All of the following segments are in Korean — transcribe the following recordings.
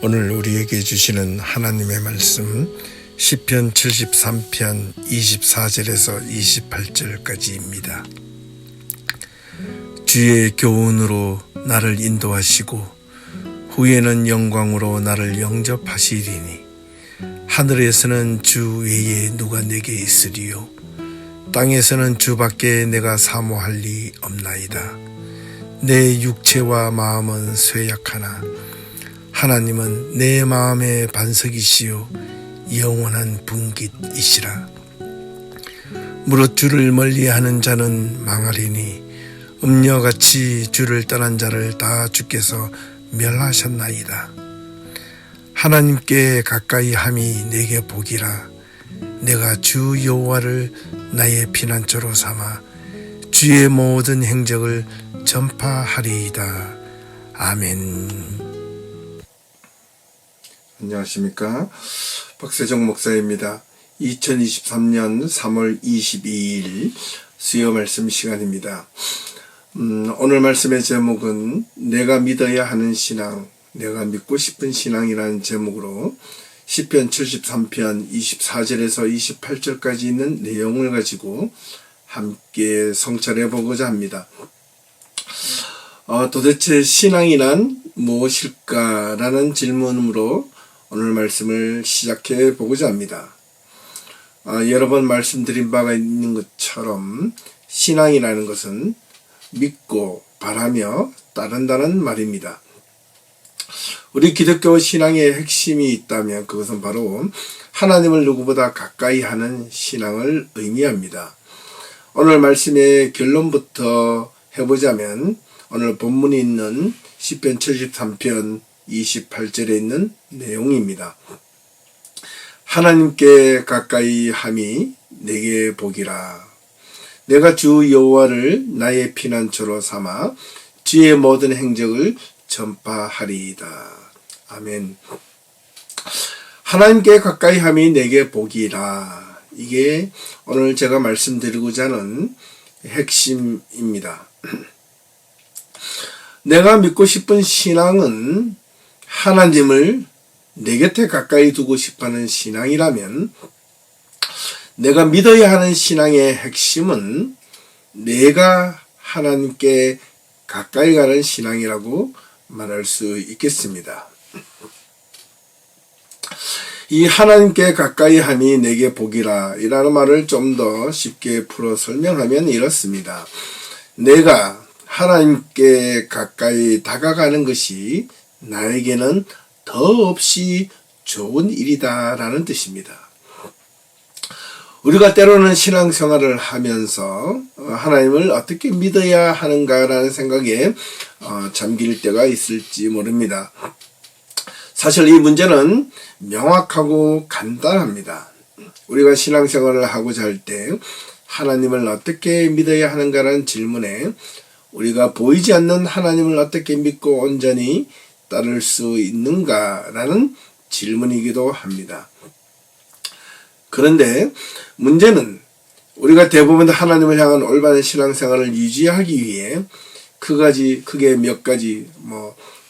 오늘 우리에게 주시는 하나님의 말씀 시편 73편 24절에서 28절까지입니다. 주의 교훈으로 나를 인도하시고 후에는 영광으로 나를 영접하시리니 하늘에서는 주 외에 누가 내게 있으리요 땅에서는 주밖에 내가 사모할 리 없나이다. 내 육체와 마음은 쇠약하나 하나님은 내 마음의 반석이시요 영원한 분깃이시라. 무릇 주를 멀리하는 자는 망하리니 음녀같이 주를 떠난 자를 다 주께서 멸하셨나이다. 하나님께 가까이 함이 내게 복이라. 내가 주 여호와를 나의 피난처로 삼아 주의 모든 행적을 전파하리이다. 아멘. 안녕하십니까? 박세정 목사입니다. 2023년 3월 22일 수요 말씀 시간입니다. 오늘 말씀의 제목은 내가 믿어야 하는 신앙, 내가 믿고 싶은 신앙이라는 제목으로 시편 73편 24절에서 28절까지 있는 내용을 가지고 함께 성찰해 보고자 합니다. 도대체 신앙이란 무엇일까라는 질문으로 오늘 말씀을 시작해 보고자 합니다. 여러 번 말씀드린 바가 있는 것처럼 신앙이라는 것은 믿고 바라며 따른다는 말입니다. 우리 기독교 신앙의 핵심이 있다면 그것은 바로 하나님을 누구보다 가까이 하는 신앙을 의미합니다. 오늘 말씀의 결론부터 해보자면 오늘 본문이 있는 시편 73편 28절에 있는 내용입니다. 하나님께 가까이 함이 내게 복이라. 내가 주 여호와를 나의 피난처로 삼아 주의 모든 행적을 전파하리이다. 아멘. 하나님께 가까이 함이 내게 복이라. 이게 오늘 제가 말씀드리고자 하는 핵심입니다. 내가 믿고 싶은 신앙은 하나님을 내 곁에 가까이 두고 싶어하는 신앙이라면 내가 믿어야 하는 신앙의 핵심은 내가 하나님께 가까이 가는 신앙이라고 말할 수 있겠습니다. 이 하나님께 가까이 함이 내게 복이라 이라는 말을 좀 더 쉽게 풀어 설명하면 이렇습니다. 내가 하나님께 가까이 다가가는 것이 나에게는 더없이 좋은 일이다라는 뜻입니다. 우리가 때로는 신앙생활을 하면서 하나님을 어떻게 믿어야 하는가라는 생각에 잠길 때가 있을지 모릅니다. 사실 이 문제는 명확하고 간단합니다. 우리가 신앙생활을 하고자 할 때 하나님을 어떻게 믿어야 하는가라는 질문에 우리가 보이지 않는 하나님을 어떻게 믿고 온전히 따를 수 있는가라는 질문이기도 합니다. 그런데 문제는 우리가 대부분 하나님을 향한 올바른 신앙생활을 유지하기 위해 크게 몇 가지,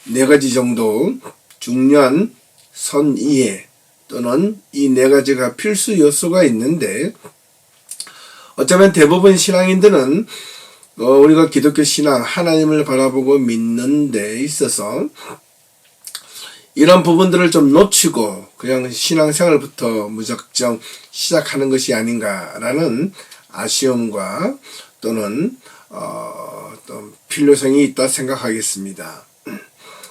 네 가지 정도 중요한 선이해 또는 이 네 가지가 필수 요소가 있는데 어쩌면 대부분 신앙인들은 우리가 기독교 신앙, 하나님을 바라보고 믿는 데 있어서 이런 부분들을 좀 놓치고 그냥 신앙생활부터 무작정 시작하는 것이 아닌가라는 아쉬움과 또는 또 필요성이 있다 생각하겠습니다.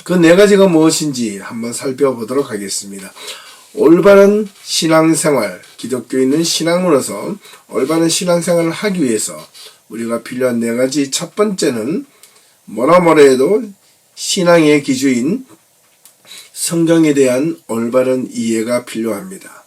그 네 가지가 무엇인지 한번 살펴보도록 하겠습니다. 올바른 신앙생활, 기독교인은 신앙으로서 올바른 신앙생활을 하기 위해서 우리가 필요한 네 가지, 첫 번째는 뭐라 해도 신앙의 기준인 성경에 대한 올바른 이해가 필요합니다.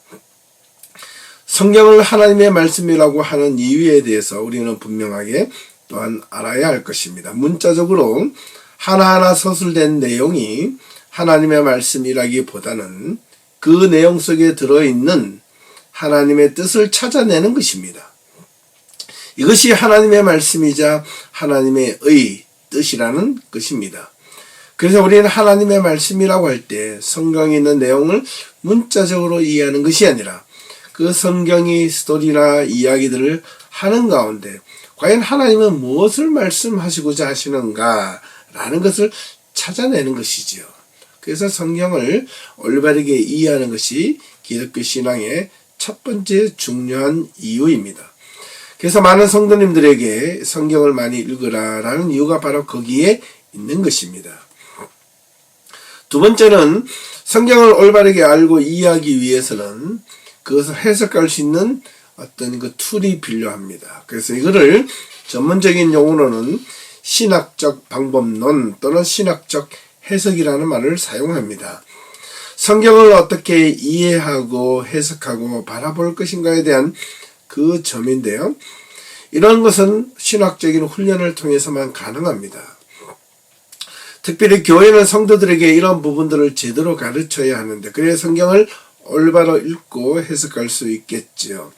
성경을 하나님의 말씀이라고 하는 이유에 대해서 우리는 분명하게 또한 알아야 할 것입니다. 문자적으로 하나하나 서술된 내용이 하나님의 말씀이라기보다는 그 내용 속에 들어있는 하나님의 뜻을 찾아내는 것입니다. 이것이 하나님의 말씀이자 하나님의 뜻이라는 것입니다. 그래서 우리는 하나님의 말씀이라고 할 때 성경에 있는 내용을 문자적으로 이해하는 것이 아니라 그 성경이 스토리나 이야기들을 하는 가운데 과연 하나님은 무엇을 말씀하시고자 하시는가 라는 것을 찾아내는 것이지요. 그래서 성경을 올바르게 이해하는 것이 기독교 신앙의 첫 번째 중요한 이유입니다. 그래서 많은 성도님들에게 성경을 많이 읽으라 라는 이유가 바로 거기에 있는 것입니다. 두 번째는 성경을 올바르게 알고 이해하기 위해서는 그것을 해석할 수 있는 어떤 그 툴이 필요합니다. 그래서 이거를 전문적인 용어로는 신학적 방법론 또는 신학적 해석이라는 말을 사용합니다. 성경을 어떻게 이해하고 해석하고 바라볼 것인가에 대한 그 점인데요. 이런 것은 신학적인 훈련을 통해서만 가능합니다. 특별히 교회는 성도들에게 이런 부분들을 제대로 가르쳐야 하는데 그래야 성경을 올바로 읽고 해석할 수 있겠지요.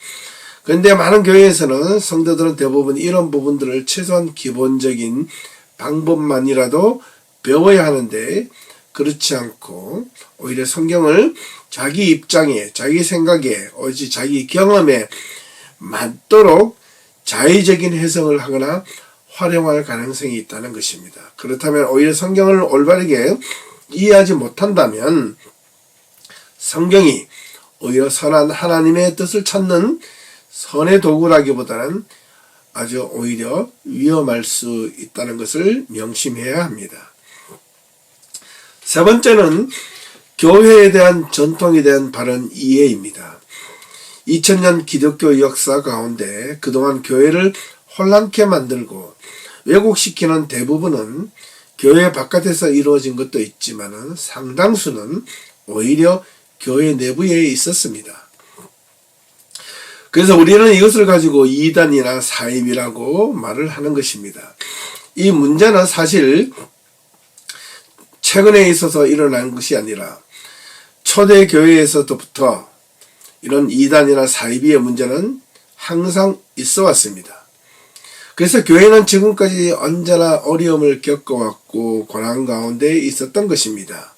그런데 많은 교회에서는 성도들은 대부분 이런 부분들을 최소한 기본적인 방법만이라도 배워야 하는데 그렇지 않고 오히려 성경을 자기 입장에, 자기 생각에, 오직 자기 경험에 맞도록 자의적인 해석을 하거나 활용할 가능성이 있다는 것입니다. 그렇다면 오히려 성경을 올바르게 이해하지 못한다면 성경이 오히려 선한 하나님의 뜻을 찾는 선의 도구라기보다는 아주 오히려 위험할 수 있다는 것을 명심해야 합니다. 세 번째는 교회에 대한 전통에 대한 바른 이해입니다. 2000년 기독교 역사 가운데 그동안 교회를 혼란케 만들고 왜곡시키는 대부분은 교회 바깥에서 이루어진 것도 있지만 상당수는 오히려 교회 내부에 있었습니다. 그래서 우리는 이것을 가지고 이단이나 사입이라고 말을 하는 것입니다. 이 문제는 사실 최근에 있어서 일어난 것이 아니라 초대 교회에서부터 이런 이단이나 사입의 문제는 항상 있어 왔습니다. 그래서 교회는 지금까지 언제나 어려움을 겪어왔고 고난 가운데 있었던 것입니다.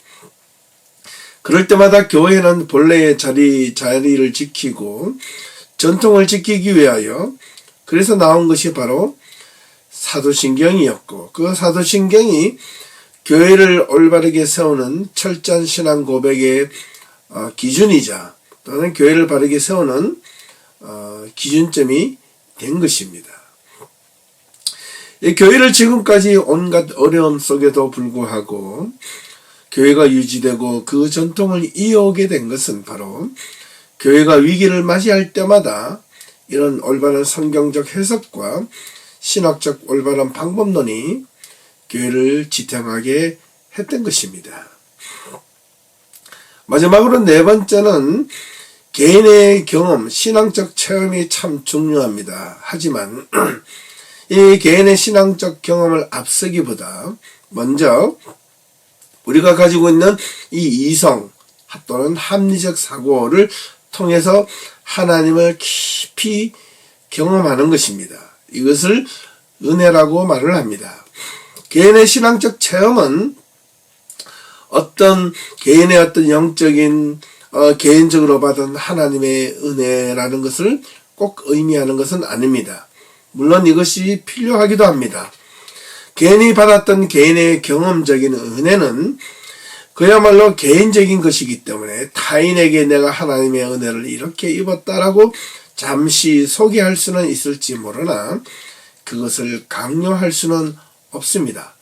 그럴 때마다 교회는 본래의 자리를 지키고 전통을 지키기 위하여 그래서 나온 것이 바로 사도신경이었고 그 사도신경이 교회를 올바르게 세우는 철저한 신앙 고백의 기준이자 또는 교회를 바르게 세우는 기준점이 된 것입니다. 이 교회를 지금까지 온갖 어려움 속에도 불구하고 교회가 유지되고 그 전통을 이어오게 된 것은 바로 교회가 위기를 맞이할 때마다 이런 올바른 성경적 해석과 신학적 올바른 방법론이 교회를 지탱하게 했던 것입니다. 마지막으로 네 번째는 개인의 경험, 신앙적 체험이 참 중요합니다. 하지만 이 개인의 신앙적 경험을 앞서기보다 먼저 우리가 가지고 있는 이 이성 또는 합리적 사고를 통해서 하나님을 깊이 경험하는 것입니다. 이것을 은혜라고 말을 합니다. 개인의 신앙적 체험은 어떤 개인의 어떤 영적인 개인적으로 받은 하나님의 은혜라는 것을 꼭 의미하는 것은 아닙니다. 물론 이것이 필요하기도 합니다. 개인이 받았던 개인의 경험적인 은혜는 그야말로 개인적인 것이기 때문에 타인에게 내가 하나님의 은혜를 이렇게 입었다라고 잠시 소개할 수는 있을지 모르나 그것을 강요할 수는 없습니다.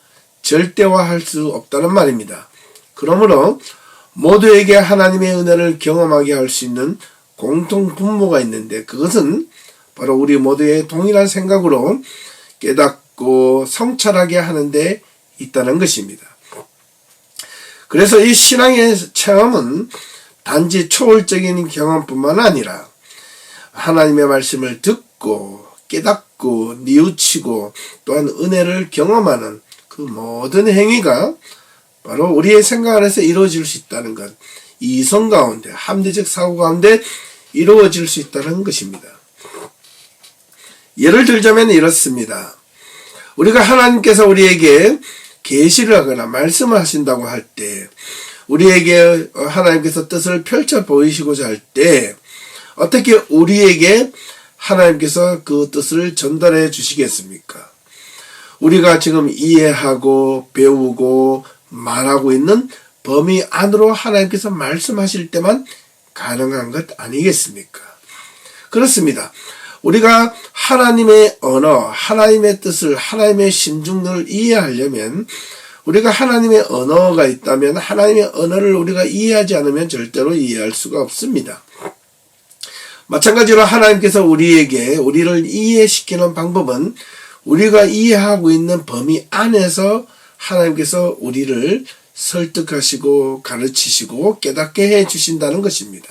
절대화할 수 없다는 말입니다. 그러므로 모두에게 하나님의 은혜를 경험하게 할 수 있는 공통 분모가 있는데 그것은 바로 우리 모두의 동일한 생각으로 깨닫고 성찰하게 하는 데 있다는 것입니다. 그래서 이 신앙의 체험은 단지 초월적인 경험뿐만 아니라 하나님의 말씀을 듣고 깨닫고 뉘우치고 또한 은혜를 경험하는 그 모든 행위가 바로 우리의 생각 안에서 이루어질 수 있다는 것, 이성 가운데 합리적 사고 가운데 이루어질 수 있다는 것입니다. 예를 들자면 이렇습니다. 우리가 하나님께서 우리에게 계시를 하거나 말씀을 하신다고 할 때, 우리에게 하나님께서 뜻을 펼쳐 보이시고자 할 때 어떻게 우리에게 하나님께서 그 뜻을 전달해 주시겠습니까? 우리가 지금 이해하고 배우고 말하고 있는 범위 안으로 하나님께서 말씀하실 때만 가능한 것 아니겠습니까? 그렇습니다. 우리가 하나님의 언어, 하나님의 뜻을, 하나님의 심중을 이해하려면 우리가 하나님의 언어가 있다면 하나님의 언어를 우리가 이해하지 않으면 절대로 이해할 수가 없습니다. 마찬가지로 하나님께서 우리를 이해시키는 방법은 우리가 이해하고 있는 범위 안에서 하나님께서 우리를 설득하시고 가르치시고 깨닫게 해 주신다는 것입니다.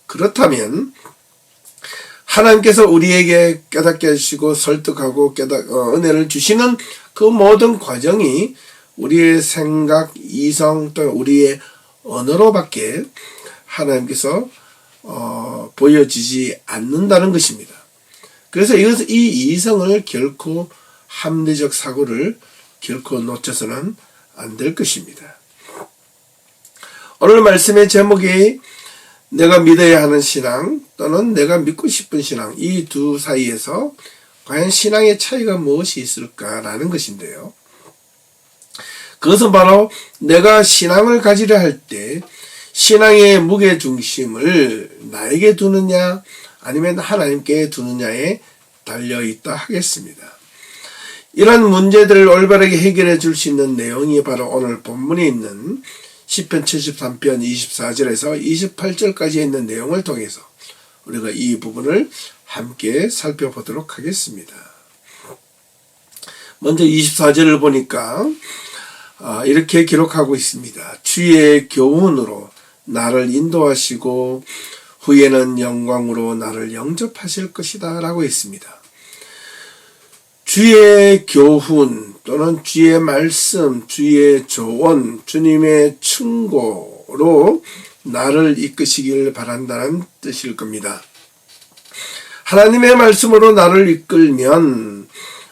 그렇다면 하나님께서 우리에게 깨닫게 해주시고 설득하고 은혜를 주시는 그 모든 과정이 우리의 생각, 이성 또는 우리의 언어로밖에 하나님께서 보여지지 않는다는 것입니다. 그래서 이 이성을 결코 합리적 사고를 결코 놓쳐서는 안 될 것입니다. 오늘 말씀의 제목이 내가 믿어야 하는 신앙 또는 내가 믿고 싶은 신앙, 이 두 사이에서 과연 신앙의 차이가 무엇이 있을까라는 것인데요. 그것은 바로 내가 신앙을 가지려 할 때 신앙의 무게중심을 나에게 두느냐 아니면 하나님께 두느냐에 달려있다 하겠습니다. 이런 문제들을 올바르게 해결해 줄 수 있는 내용이 바로 오늘 본문에 있는 시편 73편 24절에서 28절까지 있는 내용을 통해서 우리가 이 부분을 함께 살펴보도록 하겠습니다. 먼저 24절을 보니까 이렇게 기록하고 있습니다. 주의 교훈으로 나를 인도하시고 후에는 영광으로 나를 영접하실 것이다 라고 했습니다. 주의 교훈 또는 주의 말씀, 주의 조언, 주님의 충고로 나를 이끄시길 바란다는 뜻일 겁니다. 하나님의 말씀으로 나를 이끌면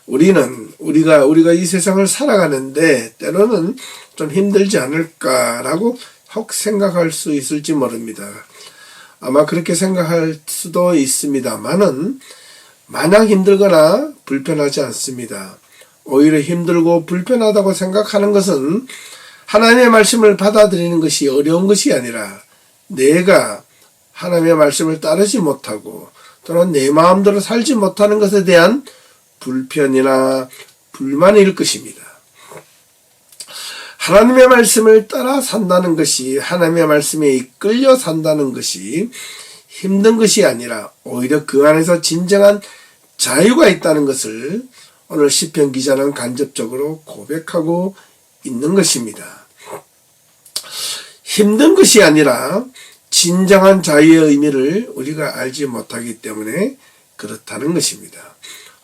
우리가 이 세상을 살아가는데 때로는 좀 힘들지 않을까라고 혹 생각할 수 있을지 모릅니다. 아마 그렇게 생각할 수도 있습니다만은 마냥 힘들거나 불편하지 않습니다. 오히려 힘들고 불편하다고 생각하는 것은 하나님의 말씀을 받아들이는 것이 어려운 것이 아니라 내가 하나님의 말씀을 따르지 못하고 또는 내 마음대로 살지 못하는 것에 대한 불편이나 불만일 것입니다. 하나님의 말씀을 따라 산다는 것이, 하나님의 말씀에 이끌려 산다는 것이 힘든 것이 아니라 오히려 그 안에서 진정한 자유가 있다는 것을 오늘 시편 기자는 간접적으로 고백하고 있는 것입니다. 힘든 것이 아니라 진정한 자유의 의미를 우리가 알지 못하기 때문에 그렇다는 것입니다.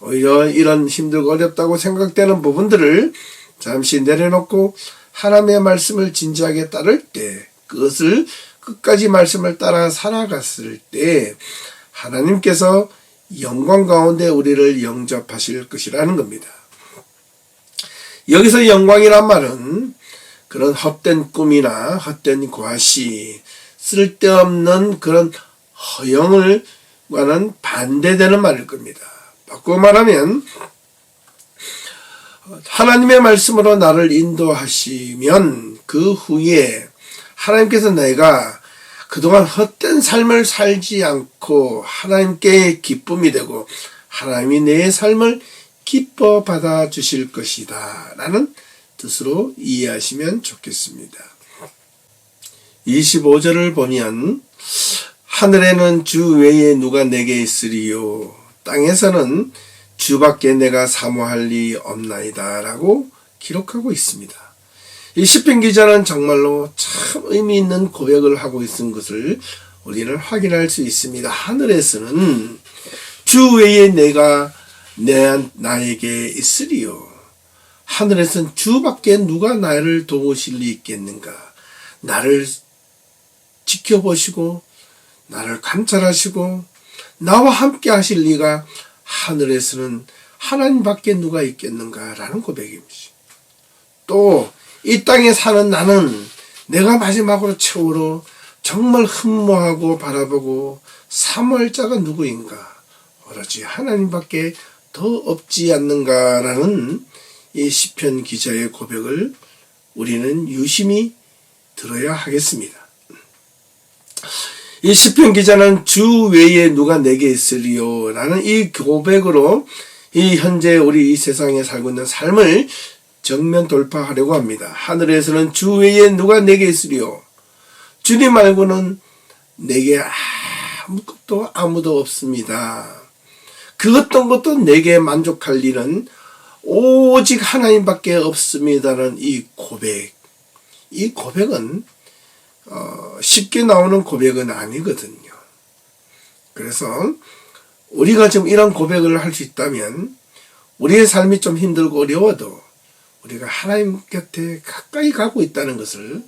오히려 이런 힘들고 어렵다고 생각되는 부분들을 잠시 내려놓고 하나님의 말씀을 진지하게 따를 때, 그것을 끝까지 말씀을 따라 살아갔을 때 하나님께서 영광 가운데 우리를 영접하실 것이라는 겁니다. 여기서 영광이란 말은 그런 헛된 꿈이나 헛된 과시, 쓸데없는 그런 허영을과는 반대되는 말일 겁니다. 바꾸어 말하면 하나님의 말씀으로 나를 인도하시면 그 후에 하나님께서 내가 그동안 헛된 삶을 살지 않고 하나님께 기쁨이 되고 하나님이 내 삶을 기뻐 받아 주실 것이다 라는 뜻으로 이해하시면 좋겠습니다. 25절을 보면 하늘에는 주 외에 누가 내게 있으리요 땅에서는 주밖에 내가 사모할 리 없나이다 라고 기록하고 있습니다. 이 시편 기자는 정말로 참 의미 있는 고백을 하고 있는 것을 우리는 확인할 수 있습니다. 하늘에서는 주 외에 내가 나에게 있으리요. 하늘에서는 주밖에 누가 나를 도우실 리 있겠는가. 나를 지켜보시고 나를 감찰하시고 나와 함께 하실 리가 하늘에서는 하나님밖에 누가 있겠는가 라는 고백입니다. 또 이 땅에 사는 나는 내가 마지막으로 최후로 정말 흠모하고 바라보고 사모할 자가 누구인가? 오로지 하나님밖에 더 없지 않는가라는 이 시편 기자의 고백을 우리는 유심히 들어야 하겠습니다. 이 시편 기자는 주 외에 누가 내게 있으리요 라는 이 고백으로 이 현재 우리 이 세상에 살고 있는 삶을 정면 돌파하려고 합니다. 하늘에서는 주 외에 누가 내게 있으리요. 주님 말고는 내게 아무도 없습니다. 그 어떤 것도 내게 만족할 일은 오직 하나님밖에 없습니다라는 이 고백은 쉽게 나오는 고백은 아니거든요. 그래서 우리가 지금 이런 고백을 할 수 있다면 우리의 삶이 좀 힘들고 어려워도 우리가 하나님 곁에 가까이 가고 있다는 것을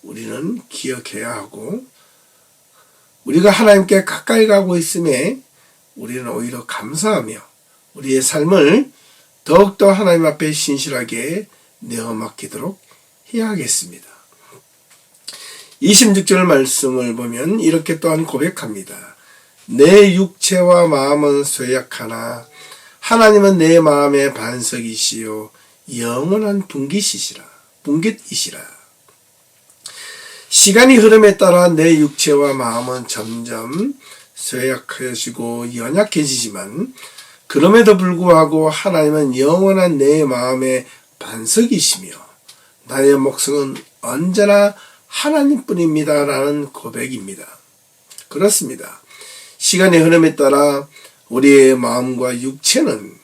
우리는 기억해야 하고, 우리가 하나님께 가까이 가고 있음에 우리는 오히려 감사하며 우리의 삶을 더욱더 하나님 앞에 신실하게 내어 맡기도록 해야 하겠습니다. 26절 말씀을 보면 이렇게 또한 고백합니다. 내 육체와 마음은 쇠약하나 하나님은 내 마음의 반석이시요 영원한 분깃이시라. 시간이 흐름에 따라 내 육체와 마음은 점점 쇠약해지고 연약해지지만 그럼에도 불구하고 하나님은 영원한 내 마음의 반석이시며 나의 목숨은 언제나 하나님뿐입니다 라는 고백입니다. 그렇습니다. 시간의 흐름에 따라 우리의 마음과 육체는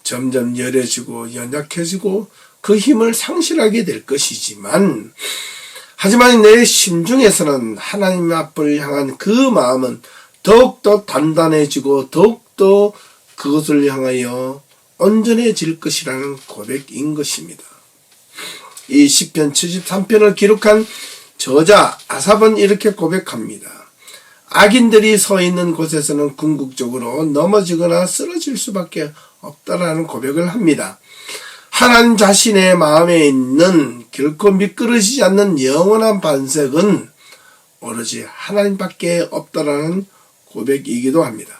점점 여려지고 연약해지고 그 힘을 상실하게 될 것이지만, 하지만 내 심중에서는 하나님 앞을 향한 그 마음은 더욱더 단단해지고 더욱더 그것을 향하여 온전해질 것이라는 고백인 것입니다. 이 시편 73편을 기록한 저자 아삽은 이렇게 고백합니다. 악인들이 서 있는 곳에서는 궁극적으로 넘어지거나 쓰러질 수밖에 없다라는 고백을 합니다. 하나님 자신의 마음에 있는 결코 미끄러지지 않는 영원한 반석은 오로지 하나님밖에 없다라는 고백이기도 합니다.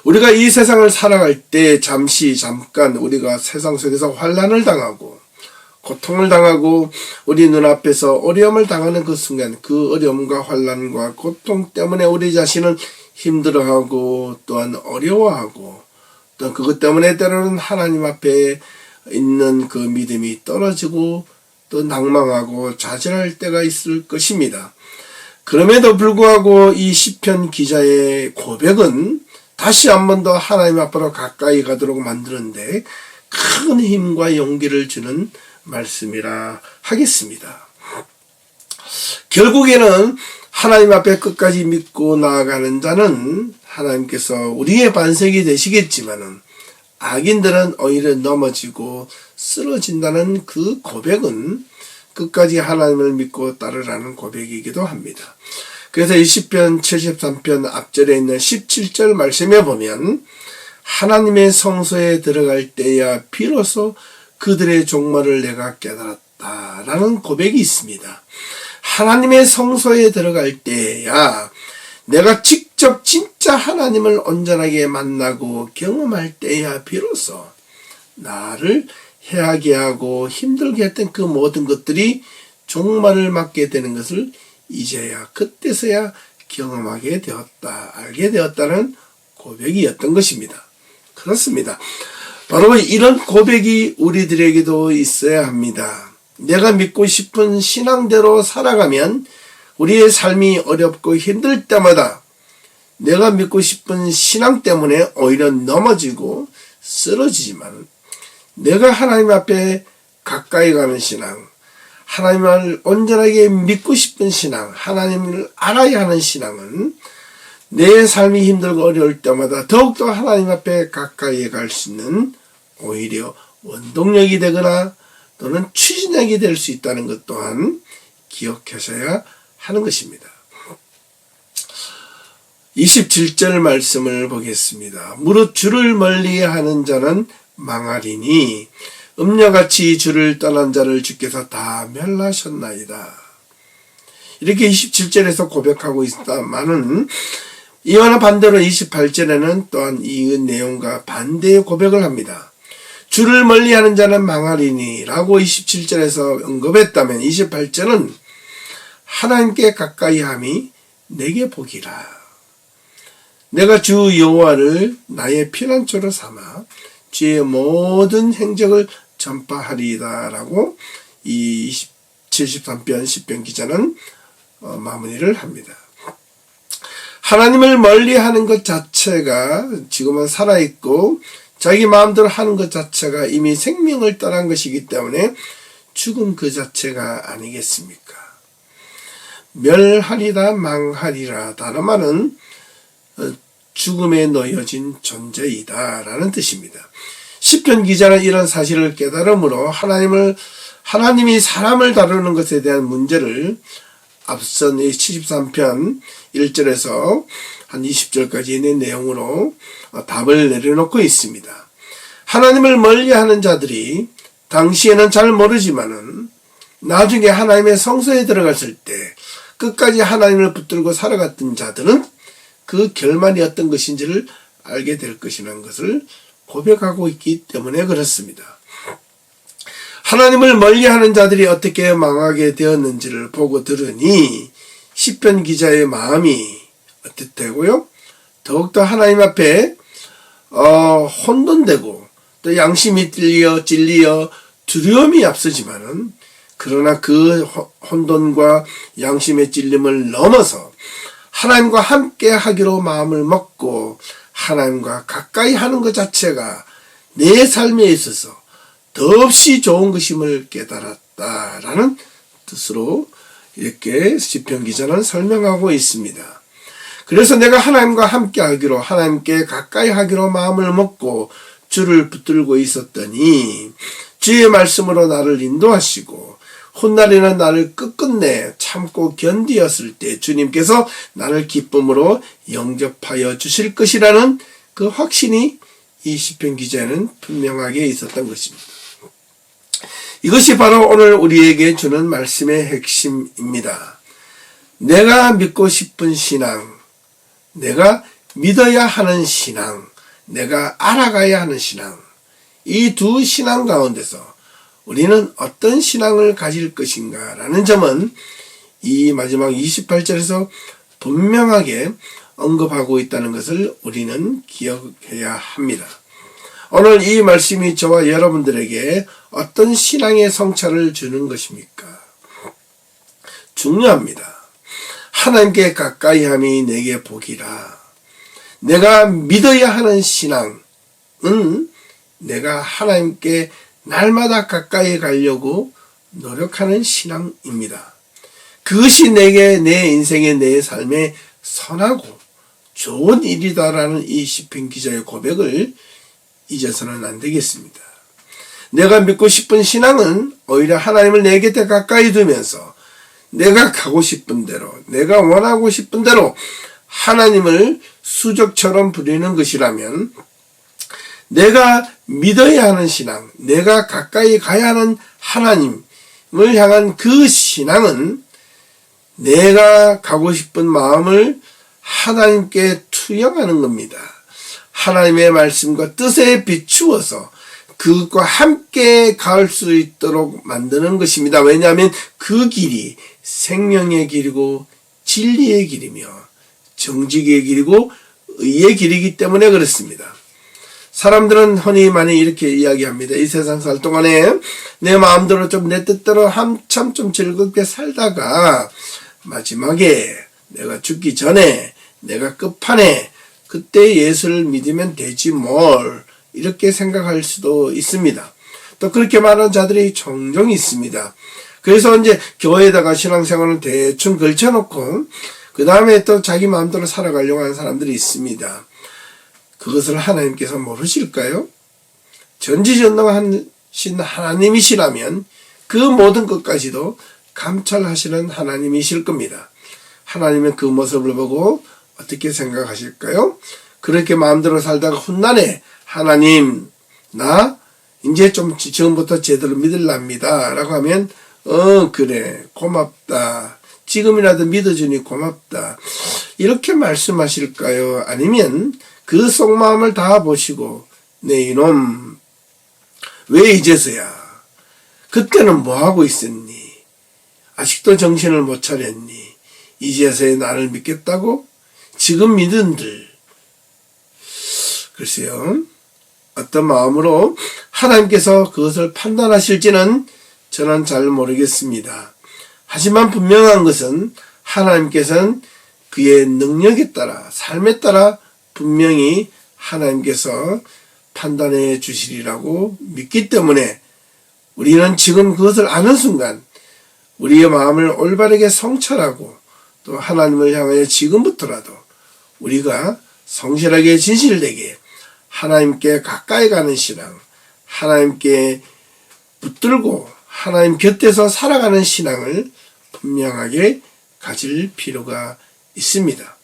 우리가 이 세상을 살아갈 때 잠깐 우리가 세상 속에서 환난을 당하고 고통을 당하고 우리 눈앞에서 어려움을 당하는 그 순간, 그 어려움과 환난과 고통 때문에 우리 자신은 힘들어하고 또한 어려워하고 또 그것 때문에 때로는 하나님 앞에 있는 그 믿음이 떨어지고 또 낭망하고 좌절할 때가 있을 것입니다. 그럼에도 불구하고 이 시편 기자의 고백은 다시 한 번 더 하나님 앞으로 가까이 가도록 만드는데 큰 힘과 용기를 주는 말씀이라 하겠습니다. 결국에는 하나님 앞에 끝까지 믿고 나아가는 자는 하나님께서 우리의 반석이 되시겠지만은 악인들은 오히려 넘어지고 쓰러진다는 그 고백은 끝까지 하나님을 믿고 따르라는 고백이기도 합니다. 그래서 이 시편 73편 앞절에 있는 17절 말씀에 보면 하나님의 성소에 들어갈 때야 비로소 그들의 종말을 내가 깨달았다라는 고백이 있습니다. 하나님의 성소에 들어갈 때야 내가 직접 진짜 하나님을 온전하게 만나고 경험할 때야 비로소 나를 해하게 하고 힘들게 했던 그 모든 것들이 종말을 맞게 되는 것을 이제야 그때서야 경험하게 되었다, 알게 되었다는 고백이었던 것입니다. 그렇습니다. 바로 이런 고백이 우리들에게도 있어야 합니다. 내가 믿고 싶은 신앙대로 살아가면 우리의 삶이 어렵고 힘들 때마다 내가 믿고 싶은 신앙 때문에 오히려 넘어지고 쓰러지지만 내가 하나님 앞에 가까이 가는 신앙, 하나님을 온전하게 믿고 싶은 신앙, 하나님을 알아야 하는 신앙은 내 삶이 힘들고 어려울 때마다 더욱더 하나님 앞에 가까이 갈 수 있는 오히려 원동력이 되거나 또는 추진력이 될 수 있다는 것 또한 기억하셔야 하는 것입니다. 27절 말씀을 보겠습니다. 무릇 주를 멀리하는 자는 망하리니 음녀같이 주를 떠난 자를 주께서 다 멸하셨나이다. 이렇게 27절에서 고백하고 있다마는 이와는 반대로 28절에는 또한 이 내용과 반대의 고백을 합니다. 주를 멀리하는 자는 망하리니 라고 27절에서 언급했다면 28절은 하나님께 가까이함이 내게 복이라. 내가 주 여호와를 나의 피난처로 삼아 주의 모든 행적을 전파하리이다 라고 이 73편 10편 기자는 마무리를 합니다. 하나님을 멀리하는 것 자체가 지금은 살아있고 자기 마음대로 하는 것 자체가 이미 생명을 떠난 것이기 때문에 죽음 그 자체가 아니겠습니까? 멸하리라 망하리라 다른 말은 죽음에 놓여진 존재이다 라는 뜻입니다. 시편 기자는 이런 사실을 깨달음으로 하나님이 사람을 다루는 것에 대한 문제를 앞선 73편 1절에서 한 20절까지 있는 내용으로 답을 내려놓고 있습니다. 하나님을 멀리하는 자들이 당시에는 잘 모르지만은 나중에 하나님의 성소에 들어갔을 때 끝까지 하나님을 붙들고 살아갔던 자들은 그 결말이 어떤 것인지를 알게 될 것이라는 것을 고백하고 있기 때문에 그렇습니다. 하나님을 멀리하는 자들이 어떻게 망하게 되었는지를 보고 들으니 시편 기자의 마음이 어떻다고요? 더욱더 하나님 앞에 혼돈되고 또 양심이 찔리어 두려움이 앞서지만은 그러나 그 혼돈과 양심의 찔림을 넘어서 하나님과 함께 하기로 마음을 먹고 하나님과 가까이 하는 것 자체가 내 삶에 있어서 더없이 좋은 것임을 깨달았다라는 뜻으로 이렇게 시편 기자는 설명하고 있습니다. 그래서 내가 하나님과 함께 하기로 하나님께 가까이 하기로 마음을 먹고 주를 붙들고 있었더니 주의 말씀으로 나를 인도하시고 훗날에는 나를 끝끝내 참고 견디었을 때 주님께서 나를 기쁨으로 영접하여 주실 것이라는 그 확신이 이 시편 기자에는 분명하게 있었던 것입니다. 이것이 바로 오늘 우리에게 주는 말씀의 핵심입니다. 내가 믿고 싶은 신앙, 내가 믿어야 하는 신앙, 내가 알아가야 하는 신앙, 이 두 신앙 가운데서 우리는 어떤 신앙을 가질 것인가 라는 점은 이 마지막 28절에서 분명하게 언급하고 있다는 것을 우리는 기억해야 합니다. 오늘 이 말씀이 저와 여러분들에게 어떤 신앙의 성찰을 주는 것입니까? 중요합니다. 하나님께 가까이함이 내게 복이라. 내가 믿어야 하는 신앙은 내가 하나님께 날마다 가까이 가려고 노력하는 신앙입니다. 그것이 내게 내 인생의 내 삶에 선하고 좋은 일이다라는 이 시편 기자의 고백을 잊어서는 안 되겠습니다. 내가 믿고 싶은 신앙은 오히려 하나님을 내 곁에 가까이 두면서 내가 가고 싶은 대로, 내가 원하고 싶은 대로 하나님을 수적처럼 부리는 것이라면 내가 믿어야 하는 신앙, 내가 가까이 가야 하는 하나님을 향한 그 신앙은 내가 가고 싶은 마음을 하나님께 투영하는 겁니다. 하나님의 말씀과 뜻에 비추어서 그것과 함께 갈 수 있도록 만드는 것입니다. 왜냐하면 그 길이 생명의 길이고 진리의 길이며 정직의 길이고 의의 길이기 때문에 그렇습니다. 사람들은 흔히 많이 이렇게 이야기합니다. 이 세상 살 동안에 내 마음대로 좀 내 뜻대로 한참 좀 즐겁게 살다가 마지막에 내가 죽기 전에 내가 끝판에 그때 예수를 믿으면 되지 뭘 이렇게 생각할 수도 있습니다. 또 그렇게 말하는 자들이 종종 있습니다. 그래서 이제 교회에다가 신앙생활을 대충 걸쳐놓고 그 다음에 또 자기 마음대로 살아가려고 하는 사람들이 있습니다. 그것을 하나님께서 모르실까요? 전지전능하신 하나님이시라면 그 모든 것까지도 감찰하시는 하나님이실 겁니다. 하나님은 그 모습을 보고 어떻게 생각하실까요? 그렇게 마음대로 살다가 훗날에 하나님, 나 이제 좀 지금부터 제대로 믿을랍니다. 라고 하면, 그래. 고맙다. 지금이라도 믿어주니 고맙다. 이렇게 말씀하실까요? 아니면 그 속마음을 다 보시고, 네, 이놈, 왜 이제서야? 그때는 뭐 하고 있었니? 아직도 정신을 못 차렸니? 이제서야 나를 믿겠다고? 지금 믿은들. 글쎄요. 어떤 마음으로 하나님께서 그것을 판단하실지는 저는 잘 모르겠습니다. 하지만 분명한 것은 하나님께서는 그의 능력에 따라, 삶에 따라 분명히 하나님께서 판단해 주시리라고 믿기 때문에 우리는 지금 그것을 아는 순간 우리의 마음을 올바르게 성찰하고 또 하나님을 향하여 지금부터라도 우리가 성실하게 진실되게 하나님께 가까이 가는 신앙, 하나님께 붙들고 하나님 곁에서 살아가는 신앙을 분명하게 가질 필요가 있습니다.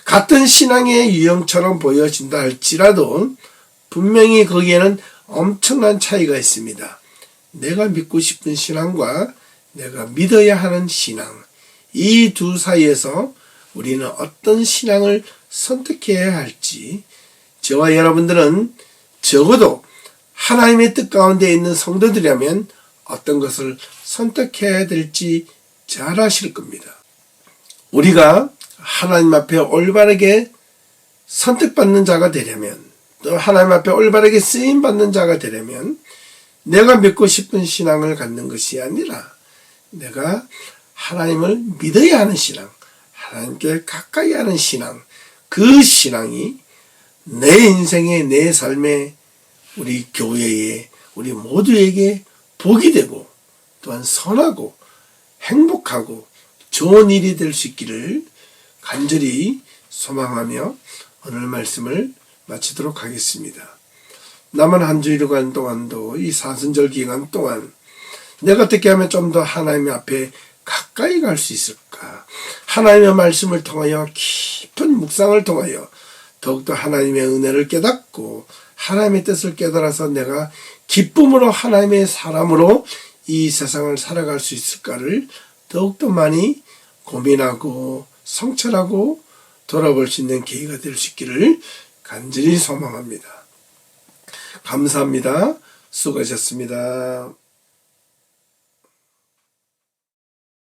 같은 신앙의 유형처럼 보여진다 할지라도 분명히 거기에는 엄청난 차이가 있습니다. 내가 믿고 싶은 신앙과 내가 믿어야 하는 신앙, 이 두 사이에서 우리는 어떤 신앙을 선택해야 할지 저와 여러분들은 적어도 하나님의 뜻 가운데 있는 성도들이라면 어떤 것을 선택해야 될지 잘 아실 겁니다. 우리가 하나님 앞에 올바르게 선택받는 자가 되려면 또 하나님 앞에 올바르게 쓰임받는 자가 되려면 내가 믿고 싶은 신앙을 갖는 것이 아니라 내가 하나님을 믿어야 하는 신앙, 하나님께 가까이 하는 신앙, 그 신앙이 내 인생에, 내 삶에, 우리 교회에, 우리 모두에게 복이 되고 또한 선하고 행복하고 좋은 일이 될 수 있기를 간절히 소망하며 오늘 말씀을 마치도록 하겠습니다. 남은 한 주일간 동안도 이 사순절 기간 동안 내가 어떻게 하면 좀 더 하나님 앞에 가까이 갈 수 있을까? 하나님의 말씀을 통하여 깊은 묵상을 통하여 더욱더 하나님의 은혜를 깨닫고 하나님의 뜻을 깨달아서 내가 기쁨으로 하나님의 사람으로 이 세상을 살아갈 수 있을까를 더욱더 많이 고민하고 성찰하고 돌아볼 수 있는 계기가 될 수 있기를 간절히 소망합니다. 감사합니다. 수고하셨습니다.